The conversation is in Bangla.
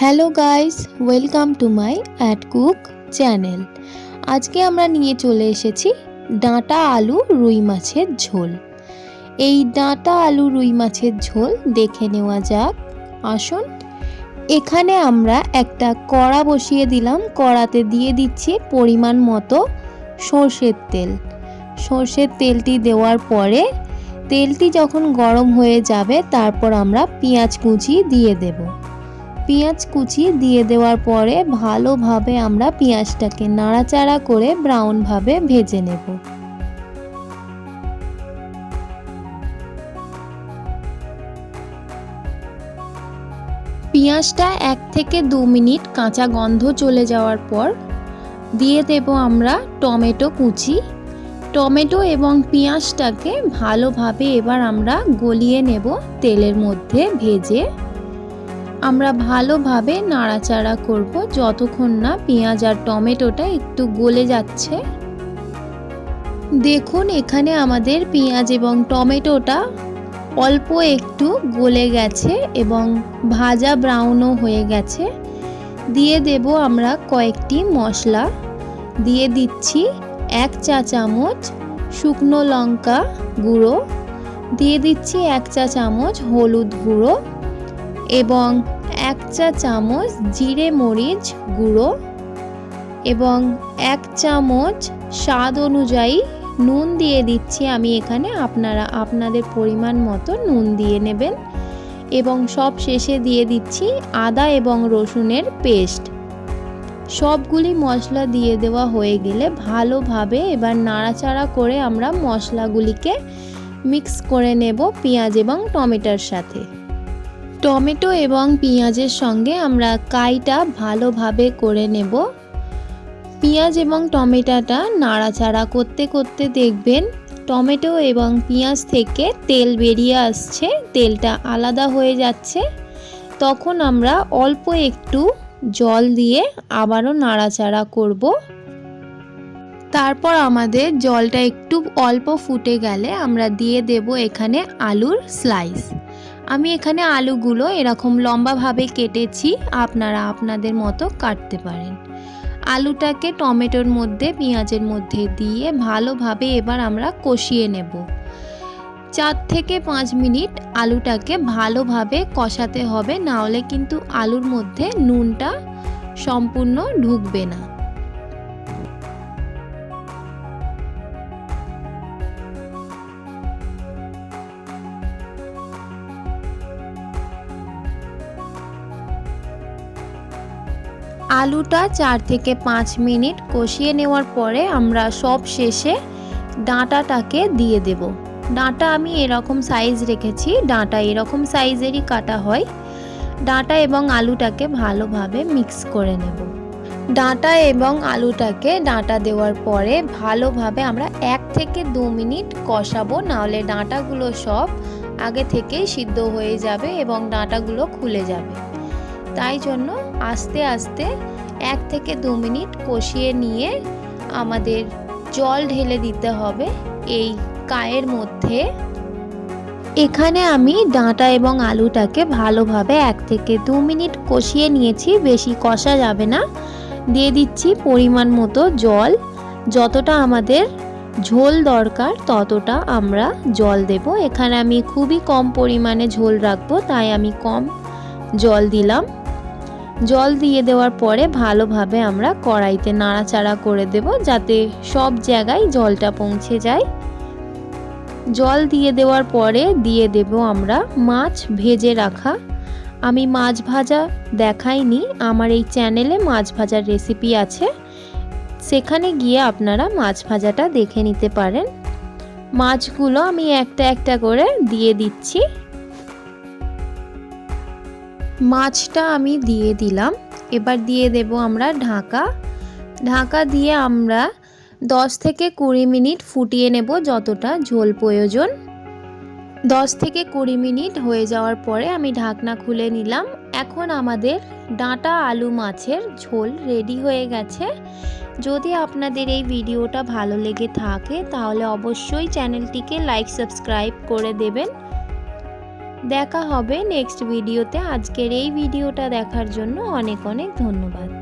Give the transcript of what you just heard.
Hello guys, welcome to my at cook channel. আজকে আমরা নিয়ে চলে এসেছি ডাঁটা আলু রুই মাছের ঝোল। এই ডাঁটা আলু রুই মাছের ঝোল দেখে নেওয়া যাক। আসুন, এখানে আমরা একটা কড়া বসিয়ে দিলাম। কড়াতে দিয়ে দিচ্ছি পরিমাণ মতো সর্ষের তেল। সর্ষের তেলটি দেওয়ার পরে তেলটি যখন গরম হয়ে যাবে তারপর আমরা পেঁয়াজ কুচি দিয়ে দেব। পেঁয়াজ কুচি দিয়ে দেওয়ার পরে ভালোভাবে আমরা পেঁয়াজটাকে নাড়াচাড়া করে ব্রাউনভাবে ভেজে নেব। পেঁয়াজটা 1 থেকে 2 মিনিট কাঁচা গন্ধ চলে যাওয়ার পর দিয়ে দেব আমরা টমেটো কুচি। টমেটো এবং পেঁয়াজটাকে ভালোভাবে এবার আমরা গলিয়ে নেব তেলের মধ্যে ভেজে। আমরা ভালোভাবে নাড়াচাড়া করব যতক্ষণ না পেঁয়াজ আর টমেটোটা একটু গলে যাচ্ছে। দেখুন, এখানে আমাদের পেঁয়াজ এবং টমেটোটা অল্প একটু গলে গেছে এবং ভাজা ব্রাউনও হয়ে গেছে। দিয়ে দেব আমরা কয়েকটি মশলা। দিয়ে দিচ্ছি 1 চা চামচ শুকনো লঙ্কা গুঁড়ো, দিয়ে দিচ্ছি 1 চা চামচ হলুদ গুঁড়ো এবং 1 চা চামচ জিরে মরিচ গুঁড়ো এবং 1 চামচ স্বাদ অনুযায়ী নুন দিয়ে দিচ্ছি আমি এখানে। আপনারা আপনাদের পরিমাণ মতো নুন দিয়ে নেবেন এবং সব শেষে দিয়ে দিচ্ছি আদা এবং রসুনের পেস্ট। সবগুলি মশলা দিয়ে দেওয়া হয়ে গেলে ভালোভাবে এবার নাড়াচাড়া করে আমরা মশলাগুলিকে মিক্স করে নেব পেঁয়াজ এবং টমেটোর সাথে। টমেটো এবং পেঁয়াজের সঙ্গে আমরা কাইটা ভালোভাবে করে নেব। পেঁয়াজ এবং টমেটোটা নাড়াচাড়া করতে করতে দেখবেন টমেটো এবং পেঁয়াজ থেকে তেল বেরিয়ে আসছে, তেলটা আলাদা হয়ে যাচ্ছে। তখন আমরা অল্প একটু জল দিয়ে আবারও নাড়াচাড়া করব। তারপর আমাদের জলটা একটু অল্প ফুটে গেলে আমরা দিয়ে দেব এখানে আলুর স্লাইস। আমি এখানে আলুগুলো এরকম লম্বাভাবে কেটেছি, আপনারা আপনাদের মতো কাটতে পারেন। আলুটাকে টমেটোর মধ্যে পেঁয়াজের মধ্যে দিয়ে ভালোভাবে এবার আমরা কষিয়ে নেব। 4 থেকে 5 মিনিট আলুটাকে ভালোভাবে কষাতে হবে, না হলে কিন্তু আলুর মধ্যে নুনটা সম্পূর্ণ ঢুকবে না। আলুটা 4 থেকে 5 মিনিট কষিয়ে নেওয়ার পরে আমরা সব শেষে ডাঁটাটাকে দিয়ে দেব। ডাঁটা আমি এরকম সাইজ রেখেছি, ডাঁটা এরকম সাইজেরই কাটা হয়। ডাঁটা এবং আলুটাকে ভালোভাবে মিক্স করে নেব। ডাঁটা এবং আলুটাকে ডাঁটা দেওয়ার পরে ভালোভাবে আমরা 1 থেকে 2 মিনিট কষাবো, নাহলে ডাঁটাগুলো সব আগে থেকেই সিদ্ধ হয়ে যাবে এবং ডাঁটাগুলো খুলে যাবে। তাই জন্য আস্তে আস্তে 1 থেকে 2 মিনিট কষিয়ে নিয়ে আমাদের জল ঢেলে দিতে হবে এই কায়ের মধ্যে। এখানে আমি ডাঁটা এবং আলুটাকে ভালোভাবে 1 থেকে 2 মিনিট কষিয়ে নিয়েছি, বেশি কষা যাবে না। দিয়ে দিচ্ছি পরিমাণ মতো জল। যতটা আমাদের ঝোল দরকার ততটা আমরা জল দেব। এখানে আমি খুবই কম পরিমাণে ঝোল রাখবো, তাই আমি কম জল দিলাম। জল দিয়ে দেওয়ার পরে ভালোভাবে আমরা কড়াইতে নাড়াচাড়া করে দেব যাতে সব জায়গায় জলটা পৌঁছে যায়। জল দিয়ে দেওয়ার পরে দিয়ে দেব আমরা মাছ ভেজে রাখা। আমি মাছ ভাজা দেখাইনি, আমার এই চ্যানেলে মাছ ভাজার রেসিপি আছে, সেখানে গিয়ে আপনারা মাছ ভাজাটা দেখে নিতে পারেন। মাছগুলো আমি একটা একটা করে দিয়ে দিচ্ছি। মাছটা আমি দিয়ে দিলাম। এবার দিয়ে দেব আমরা ঢাকা। ঢাকা দিয়ে আমরা 10 থেকে 20 মিনিট ফুটিয়ে নেব যতটা ঝোল প্রয়োজন। 10 থেকে 20 মিনিট হয়ে যাওয়ার পরে আমি ঢাকনা খুলে নিলাম। এখন আমাদের ডাঁটা আলু মাছের ঝোল রেডি হয়ে গেছে। যদি আপনাদের এই ভিডিওটা ভালো লেগে থাকে তাহলে অবশ্যই চ্যানেলটিকে লাইক সাবস্ক্রাইব করে দেবেন। দেখা হবে নেক্সট ভিডিওতে। আজকের এই ভিডিওটা দেখার জন্য অনেক অনেক ধন্যবাদ।